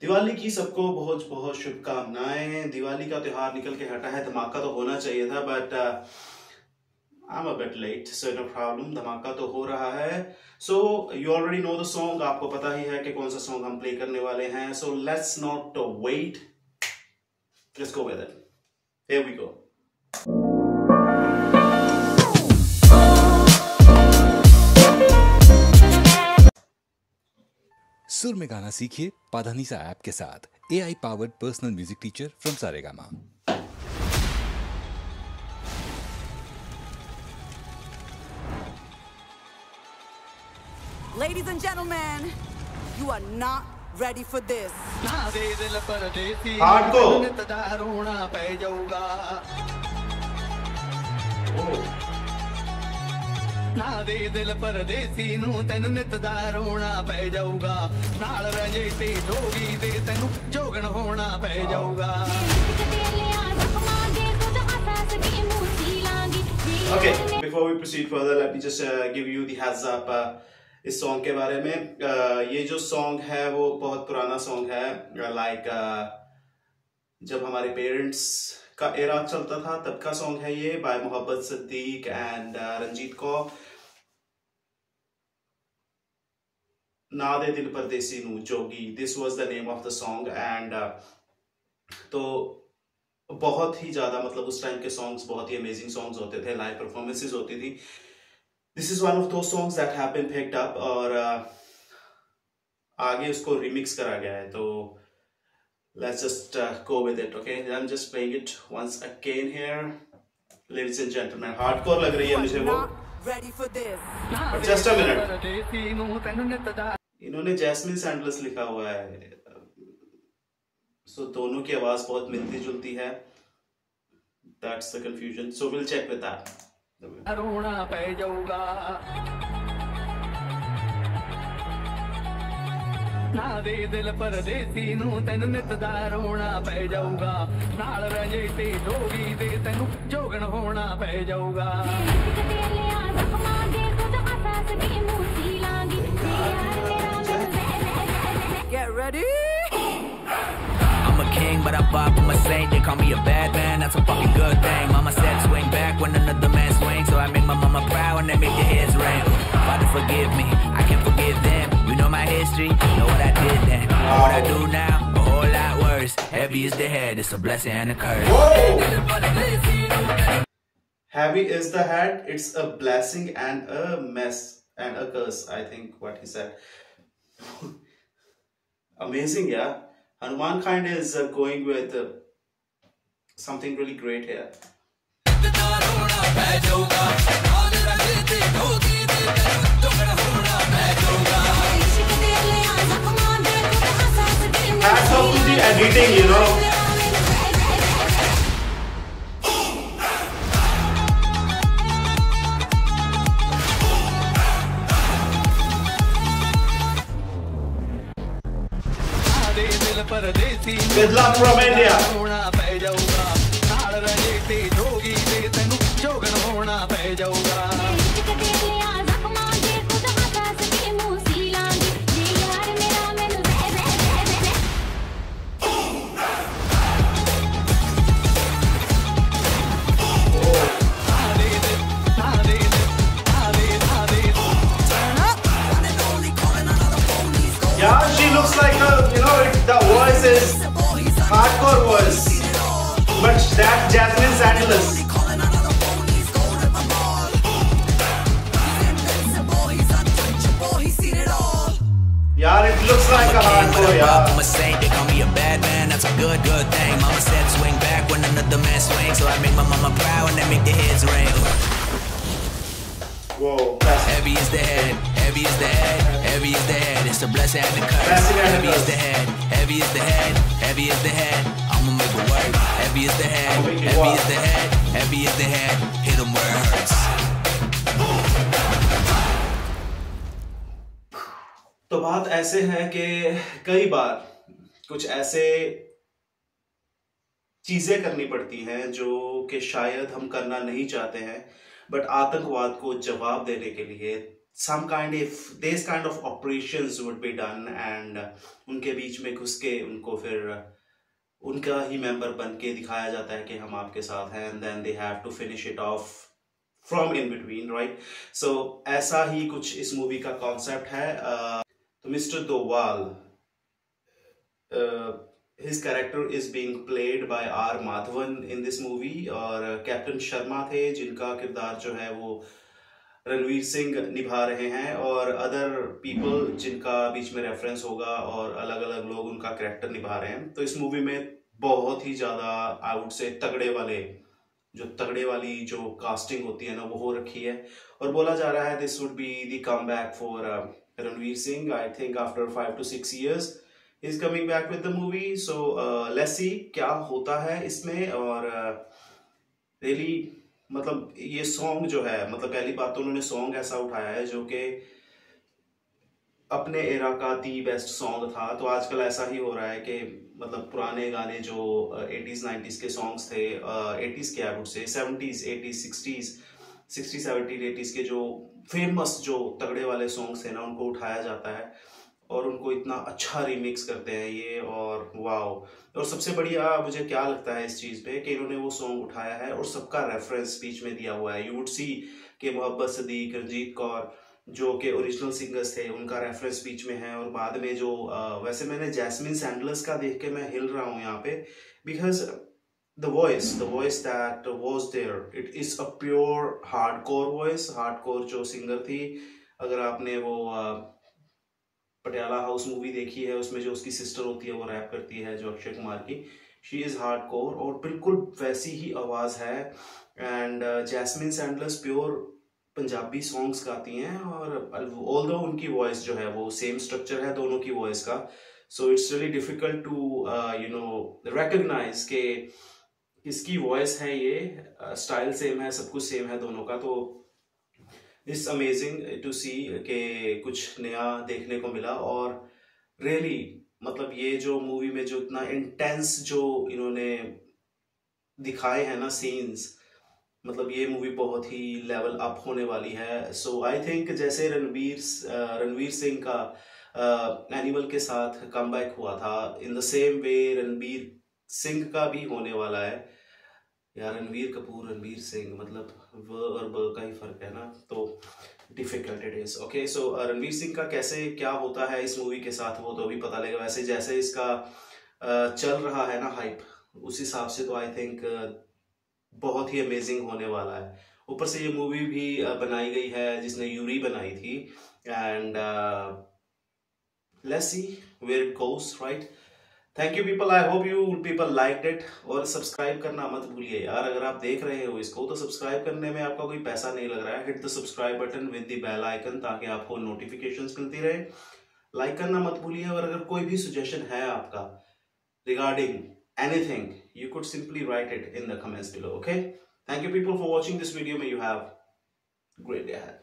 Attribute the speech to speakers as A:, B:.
A: दिवाली की सबको बहुत बहुत शुभकामनाएं। दिवाली का त्योहार निकल के हटा है, धमाका तो होना चाहिए था, but I am a bit late, so no problem. धमाका तो हो रहा है। So you already know the song, आपको पता ही है कि कौन सा सॉन्ग हम प्ले करने वाले हैं। So let's not wait, let's go with it. Here we go.
B: सुर में गाना सीखिए पाधानीसा ऐप के साथ। AI powered personal music teacher from Saregama.
C: Ladies and gentlemen, you are not ready for this.
D: ना दे दिल परदेसी नू तेन नित दा रोना पै जाऊगा नाल रजे ते जोगी दे तेनू जोगन होना पै जाऊगा।
A: Okay, before we proceed further, let me just give you the heads up इस सॉन्ग के बारे में। ये जो सॉन्ग है वो बहुत पुराना सॉन्ग है, लाइक जब हमारे पेरेंट्स का एरा चलता था तब का सॉन्ग है ये, बाय मोहब्बत सिद्दीक एंड रंजीत कौर। ना दे दिल परदेसी नू जोगी, this was the name of the song. And तो बहुत ही ज्यादा, मतलब उस टाइम के सॉन्ग्स बहुत ही अमेजिंग सॉन्ग्स होते थे, लाइव परफॉर्मेंसेस होती थी। This is one of the songs that have been picked up, और आगे उसको रिमिक्स करा गया है। तो let's just go with it, okay? I'm just playing it once again here, ladies and gentlemen. Hardcore लग रही है मुझे वो, but just a minute. इन्होंने जैस्मिन सैंडलर्स लिखा हुआ है, so दोनों की आवाज बहुत मिलती जुलती है। That's the confusion. So we'll check with that.
D: रोना पै जाऊगा ना दे दिल परदेसी नू तेन नित दा रोना पै जाऊगा नाल रजे ते जोगी दे तेनू जोगन होना पै जाऊगा।
C: Get ready.
E: I'm a king, but I bop with my saint. They call me a bad man, that's a fucking good thing. Mama said swing back when another man swings, so I make my mama proud when they make their heads ring. Father forgive me, I can forgive them. You know my history, know what I did then. Know what I do now, a whole lot worse. Heavy is the head, it's a blessing and a curse.
A: Heavy is the head, it's a blessing and a mess and a curse, I think what he said. Amazing, yeah. Hanuman Kind is going with something really great here. Hats off to the editing, you know. Good luck from India.
D: रोना पै जाऊगा नाल रजे ते जोगी दे तेनू जोगन होना पै जाऊगा।
A: Yeah, she looks like a, you know, the voice is hardcore voice, but that's Jasmine Sanders. Yeah, it looks like a hardcore, yeah.
E: I'm a saint, they call me a bad man, that's a good thing. Mama said swing back when another man swings, so I make my mama proud when they make their heads ring.
A: Whoa,
E: heavy is the head, heavy is the head, heavy is the head, it's a blessing and a curse. Heavy is the head, heavy is the head, heavy is the head, I'ma make it work. Heavy is the head, heavy is the head, heavy is the head, hit 'em where it hurts.
A: तो बात ऐसे है कि कई बार कुछ ऐसे चीजें करनी पड़ती हैं जो कि शायद हम करना नहीं चाहते हैं, बट आतंकवाद को जवाब देने के लिए this kind of operations would be done, and उनके बीच में घुस के उनको फिर उनका ही मेंबर बन के दिखाया जाता है कि हम आपके साथ हैं, and then they have to finish it off from in between, right? So ऐसा ही कुछ इस मूवी का कॉन्सेप्ट है। तो mister Doval, his character is being played by R Madhavan in this movie, और कैप्टन शर्मा थे जिनका किरदार जो है वो रणवीर सिंह निभा रहे हैं, और अदर पीपल जिनका बीच में रेफरेंस होगा, और अलग अलग लोग उनका कैरेक्टर निभा रहे हैं। तो इस मूवी में बहुत ही ज़्यादा आई वुड से तगड़े वाली जो कास्टिंग होती है ना वो हो रखी है, और बोला जा रहा है this would be the come back for Ranveer Singh. I think after 5 to 6 years he is coming back with the movie. So let's see क्या होता है इसमें। और रियली मतलब ये सॉन्ग जो है, मतलब पहली बात तो उन्होंने सॉन्ग ऐसा उठाया है जो कि अपने एरा का दी बेस्ट सॉन्ग था। तो आजकल ऐसा ही हो रहा है कि मतलब पुराने गाने जो 80s 90s के सॉन्ग्स थे, 80s के I would say 70s 80s 60s 60 70 80s के जो फेमस जो तगड़े वाले सॉन्ग्स थे ना उनको उठाया जाता है और उनको इतना अच्छा रिमिक्स करते हैं ये, और वाओ। और सबसे बढ़िया मुझे क्या लगता है इस चीज़ पे कि इन्होंने वो सॉन्ग उठाया है और सबका रेफरेंस बीच में दिया हुआ है। यू वुड सी कि मोहब्बत सदीक, रंजीत कौर जो कि ओरिजिनल सिंगर्स थे उनका रेफरेंस बीच में है, और बाद में जो वैसे मैंने जैस्मिन सैंडलर्स का देख के मैं हिल रहा हूँ यहाँ पे, because the voice that was there, it is a pure hardcore voice। Hardcore जो सिंगर थी, अगर आपने वो पटियाला हाउस मूवी देखी है उसमें जो उसकी सिस्टर होती है वो रैप करती है जो अक्षय कुमार की, शी इज़ हार्डकोर, और बिल्कुल वैसी ही आवाज़ है। And Jasmine Sandlas's pure Punjabi songs गाती हैं, और ऑल्दो उनकी वॉइस जो है वो सेम स्ट्रक्चर है दोनों की वॉइस का। So it's really difficult to recognise के किसकी वॉइस है ये, स्टाइल सेम है, सब कुछ सेम है दोनों का। तो इट्स अमेजिंग टू सी के कुछ नया देखने को मिला, और रियली मतलब ये जो मूवी में जो इतना इंटेंस जो इन्होंने दिखाए हैं ना सीन्स, मतलब ये मूवी बहुत ही लेवल अप होने वाली है। सो आई थिंक जैसे रणवीर सिंह का एनिमल के साथ कमबैक हुआ था, in the same way Ranveer Singh का भी होने वाला है। यार रणवीर कपूर रणवीर सिंह, मतलब व और ब का ही फर्क है ना, तो डिफिकल्ट इट इज। ओके, सो रणवीर सिंह का कैसे क्या होता है इस मूवी के साथ वो तो अभी पता लगेगा। वैसे जैसे इसका चल रहा है ना हाइप, उस हिसाब से तो आई थिंक बहुत ही अमेजिंग होने वाला है। ऊपर से ये मूवी भी बनाई गई है जिसने यूरी बनाई थी, and let's see where it goes, right. Thank you people, I hope you people liked it. और सब्सक्राइब करना मत भूलिए यार, अगर आप देख रहे हो इसको तो सब्सक्राइब करने में आपका कोई पैसा नहीं लग रहा है। Hit the subscribe button with the bell icon ताकि आपको नोटिफिकेशंस मिलती रहे। लाइक करना मत भूलिए, और अगर कोई भी सजेशन है आपका regarding anything, you could simply write it in the comments below. Okay, thank you people for watching this video. May you have a great day ahead.